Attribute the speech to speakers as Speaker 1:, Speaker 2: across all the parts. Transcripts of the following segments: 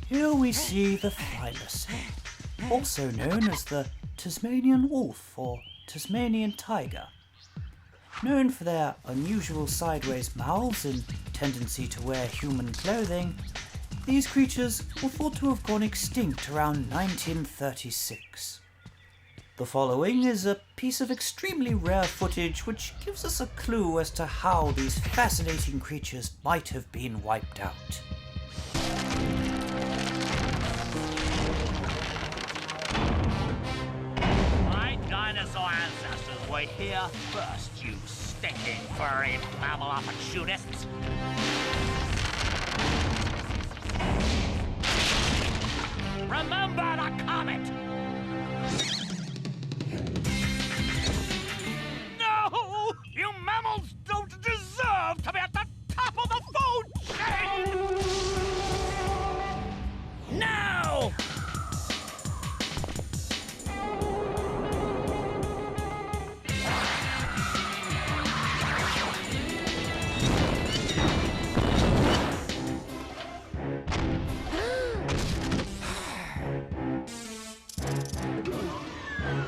Speaker 1: Here we see the phylus, also known as the Tasmanian wolf or Tasmanian tiger. Known for their unusual sideways mouths and tendency to wear human clothing, these creatures were thought to have gone extinct around 1936. The following is a piece of extremely rare footage which gives us a clue as to how these fascinating creatures might have been wiped out.
Speaker 2: My dinosaur ancestors were here first, you stinking furry mammal opportunists. Remember the comet! No! You mammals don't deserve to be at the top of the food chain! No!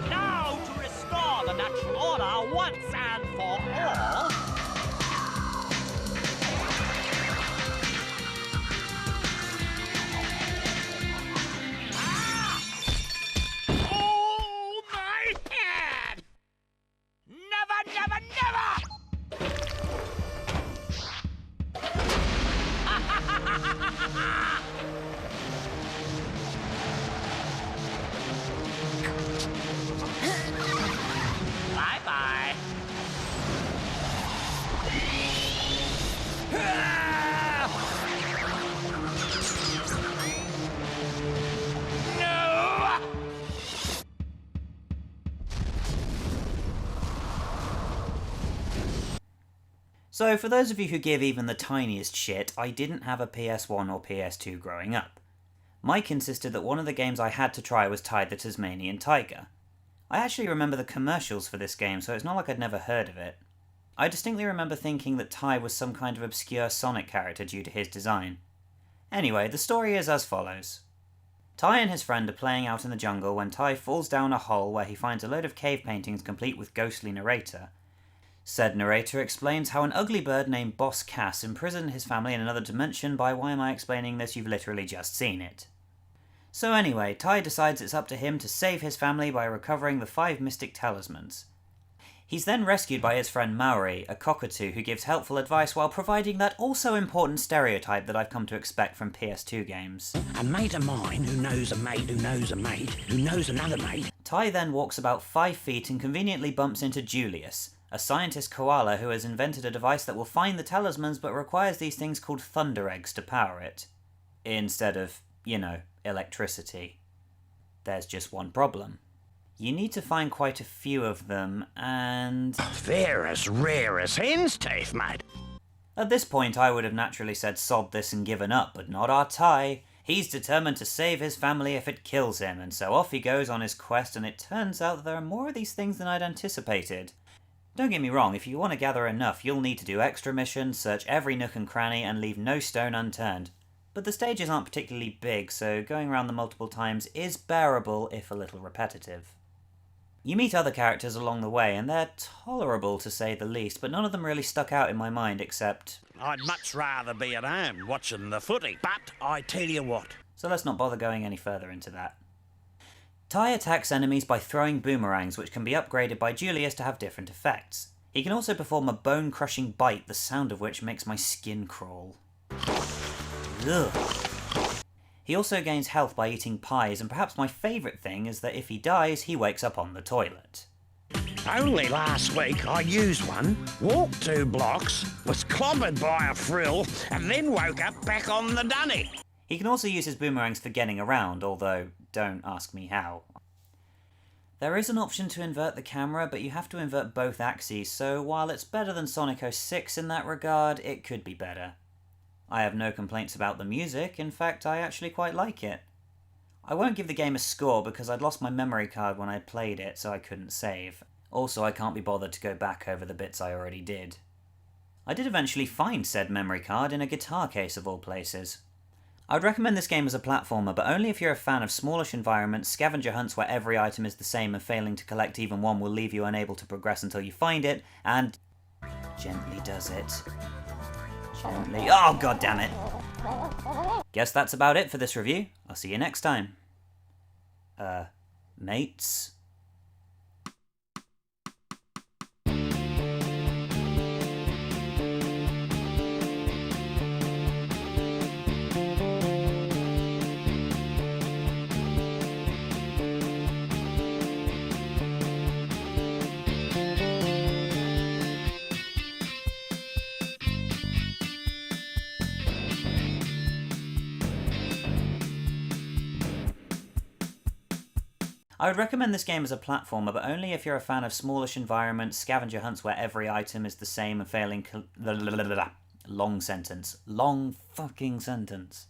Speaker 2: Now to restore the natural order once and for all. Ah! Oh, my head! Never, never, never! Bye-bye. No!
Speaker 1: So for those of you who give even the tiniest shit, I didn't have a PS1 or PS2 growing up. Mike insisted that one of the games I had to try was Ty the Tasmanian Tiger. I actually remember the commercials for this game, so it's not like I'd never heard of it. I distinctly remember thinking that Ty was some kind of obscure Sonic character due to his design. Anyway, the story is as follows. Ty and his friend are playing out in the jungle when Ty falls down a hole where he finds a load of cave paintings complete with ghostly narrator. Said narrator explains how an ugly bird named Boss Cass imprisoned his family in another dimension by why am I explaining this, you've literally just seen it. So anyway, Ty decides it's up to him to save his family by recovering the 5 mystic talismans. He's then rescued by his friend Maori, a cockatoo who gives helpful advice while providing that also important stereotype that I've come to expect from PS2 games.
Speaker 3: A mate of mine who knows a mate who knows a mate who knows another mate.
Speaker 1: Ty then walks about 5 feet and conveniently bumps into Julius, a scientist koala who has invented a device that will find the talismans but requires these things called thunder eggs to power it. Instead of, electricity. There's just one problem. You need to find quite a few of them, and...
Speaker 3: They're as rare as hen's teeth, mate.
Speaker 1: At this point I would have naturally said sod this and given up, but not our Ty. He's determined to save his family if it kills him, and so off he goes on his quest, and it turns out that there are more of these things than I'd anticipated. Don't get me wrong, if you want to gather enough, you'll need to do extra missions, search every nook and cranny, and leave no stone unturned. But the stages aren't particularly big, so going around them multiple times is bearable, if a little repetitive. You meet other characters along the way, and they're tolerable to say the least, but none of them really stuck out in my mind except...
Speaker 3: I'd much rather be at home watching the footy, but I tell you what.
Speaker 1: So let's not bother going any further into that. Ty attacks enemies by throwing boomerangs, which can be upgraded by Julius to have different effects. He can also perform a bone-crushing bite, the sound of which makes my skin crawl. Ugh. He also gains health by eating pies, and perhaps my favourite thing is that if he dies, he wakes up on the toilet.
Speaker 3: Only last week I used one, walked 2 blocks, was clobbered by a frill, and then woke up back on the dunny.
Speaker 1: He can also use his boomerangs for getting around, although don't ask me how. There is an option to invert the camera, but you have to invert both axes, so while it's better than Sonic 06 in that regard, it could be better. I have no complaints about the music, in fact I actually quite like it. I won't give the game a score because I'd lost my memory card when I played it, so I couldn't save. Also, I can't be bothered to go back over the bits I already did. I did eventually find said memory card in a guitar case of all places. I would recommend this game as a platformer, but only if you're a fan of smallish environments, scavenger hunts where every item is the same and failing to collect even one will leave you unable to progress until you find it, and... gently does it. Gently... oh, god damn it! Guess that's about it for this review. I'll see you next time. Mates? I would recommend this game as a platformer, but only if you're a fan of smallish environments, scavenger hunts where every item is the same and failing... long sentence. Long fucking sentence.